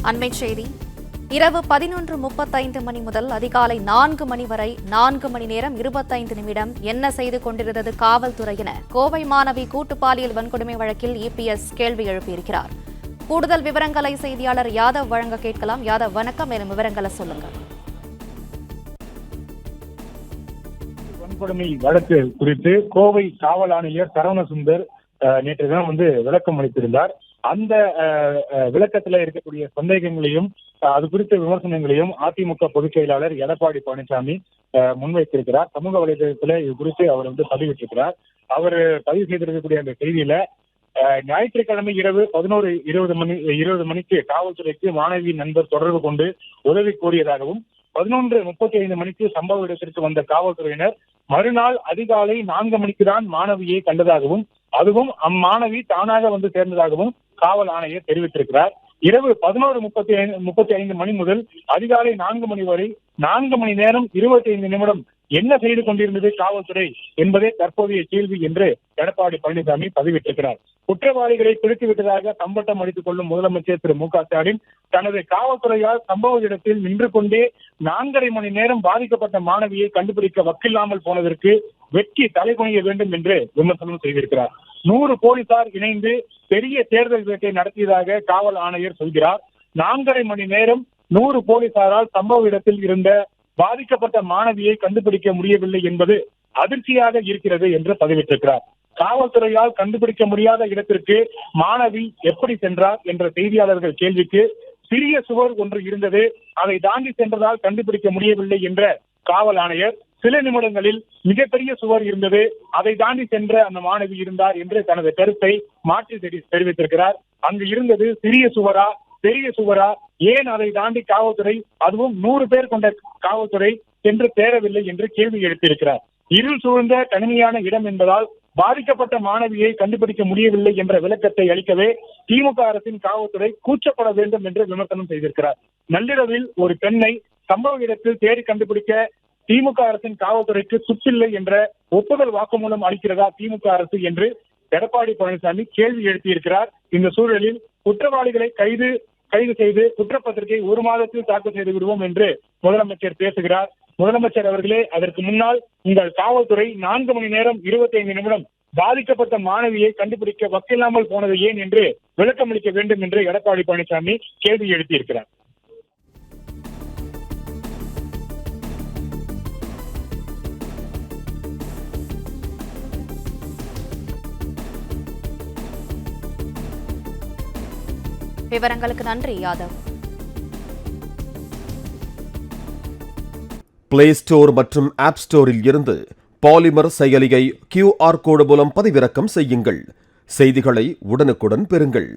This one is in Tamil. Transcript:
அண்மைச் செய்தி. இரவு 11:35 மணி முதல் அதிகாலை 4 மணி வரை 4 மணி நேரம் 25 நிமிடம் என்ன செய்து கொண்டிருந்தது காவல்துறை என கோவை மாணவி கூட்டு பாலியல் வன்கொடுமை வழக்கில் இபிஎஸ் கேள்வி எழுப்பியிருக்கிறார். கூடுதல் விவரங்களை செய்தியாளர் யாதவ் வழங்க கேட்கலாம். யாதவ், வணக்கம். மேலும் விவரங்களை சொல்லுங்க. வன்கொடுமை வழக்கு குறித்து கோவை காவல் ஆணையர் சரவணசுந்தர் நேற்று தினம் விளக்கம் அளித்திருந்தார். அந்த விளக்கத்தில் இருக்கக்கூடிய சந்தேகங்களையும் அது குறித்த விமர்சனங்களையும் அதிமுக பொதுச் செயலாளர் எடப்பாடி பழனிசாமி முன்வைத்திருக்கிறார். சமூக வலைதளத்தில் இது குறித்து அவர் பதிவிட்டிருக்கிறார். அவர் பதிவு செய்திருக்கக்கூடிய அந்த செய்தியில ஞாயிற்றுக்கிழமை இரவு 11:20 மணிக்கு காவல்துறைக்கு மாணவியின் நண்பர் தொடர்பு கொண்டு உதவி கோரியதாகவும் 11:35 மணிக்கு சம்பவ இடத்திற்கு வந்த காவல்துறையினர் மறுநாள் அதிகாலை 4 மணிக்கு தான் மாணவியை கண்டதாகவும் அதுவும் அம்மாணவி தானாக சேர்ந்ததாகவும் காவல் ஆணையர் தெரிவித்திருக்கிறார். இரவு 11:35 மணி முதல் அதிகாலை 4 மணி வரை 4 மணி நேரம் 25 நிமிடம் என்ன செய்து கொண்டிருந்தது காவல்துறை என்பதே தற்போதைய கேள்வி என்று எடப்பாடி பழனிசாமி பதிவிட்டிருக்கிறார். குற்றவாளிகளை பிடித்துவிட்டதாக தம்பட்டம் அடித்துக் கொள்ளும் முதலமைச்சர் திரு மு க ஸ்டாலின் தனது காவல்துறையால் சம்பவ இடத்தில் நின்று கொண்டே 4.5 மணி நேரம் பாதிக்கப்பட்ட மாணவியை கண்டுபிடிக்க வக்கில்லாமல் போனதற்கு வெட்கி தலைகுனிய வேண்டும் என்று விமர்சனம் செய்திருக்கிறார். 100 போலீசார் இணைந்து பெரிய தேர்தல் வேட்டை நடத்தியதாக காவல் ஆணையர் சொல்கிறார். 4.5 மணி நேரம் 100 போலீசாரால் சம்பவ இடத்தில் இருந்த பாதிக்கப்பட்ட மாணவியை கண்டுபிடிக்க முடியவில்லை என்பது அதிர்ச்சியாக இருக்கிறது என்று பதிவிட்டிருக்கிறார். காவல்துறையால் கண்டுபிடிக்க முடியாத இடத்திற்கு மாணவி எப்படி சென்றார் என்ற செய்தியாளர்கள் கேள்விக்கு சிறிய சுவர் ஒன்று இருந்தது, அதை தாண்டி சென்றதால் கண்டுபிடிக்க முடியவில்லை என்ற காவல் ஆணையர் சில நிமிடங்களில் மிகப்பெரிய சுவர் இருந்தது, அதை தாண்டி சென்ற அந்த மாணவி இருந்தார் என்று தனது கருத்தை மாற்றி தெரிவித்திருக்கிறார். அங்கு இருந்தது சிறிய சுவரா பெரிய சுவரா, ஏன் அதை தாண்டி காவல்துறை அதுவும் 100 பேர் கொண்ட காவல்துறை சென்று தேடவில்லை என்று கேள்வி எழுப்பியிருக்கிறார். இருள் சூழ்ந்த தனிமையான இடம் என்பதால் பாதிக்கப்பட்ட மாணவியை கண்டுபிடிக்க முடியவில்லை என்ற விளக்கத்தை அளிக்கவே திமுக அரசின் காவல்துறை கூச்சப்பட வேண்டும் என்று விமர்சனம் செய்திருக்கிறார். நள்ளிரவில் ஒரு பெண்ணை சம்பவ இடத்தில் தேடி கண்டுபிடிக்க திமுக அரசின் காவல்துறைக்கு துப்பில்லை என்ற ஒப்புதல் வாக்குமூலம் அளிக்கிறதா திமுக அரசு என்று எடப்பாடி பழனிசாமி கேள்வி எழுப்பியிருக்கிறார். இந்த சூழலில் குற்றவாளிகளை கைது செய்து குற்றப்பத்திரிகை 1 மாதத்தில் தாக்கல் செய்து விடுவோம் என்று முதலமைச்சர் பேசுகிறார். முதலமைச்சர் அவர்களே, அதற்கு முன்னால் உங்கள் காவல்துறை 4 மணி நேரம் 25 நிமிடம் பாதிக்கப்பட்ட மாணவியை கண்டுபிடிக்க வக்கில்லாமல் போனது ஏன் என்று விளக்கம் அளிக்க வேண்டும் என்று எடப்பாடி பழனிசாமி கேள்வி எழுப்பியிருக்கிறார். விவரங்களுக்கு நன்றி யாதவ். பிளே ஸ்டோர் மற்றும் ஆப் ஸ்டோரில் இருந்து பாலிமர் செயலியை QR கோடு மூலம் பதிவிறக்கம் செய்யுங்கள். செய்திகளை உடனுக்குடன் பெறுங்கள்.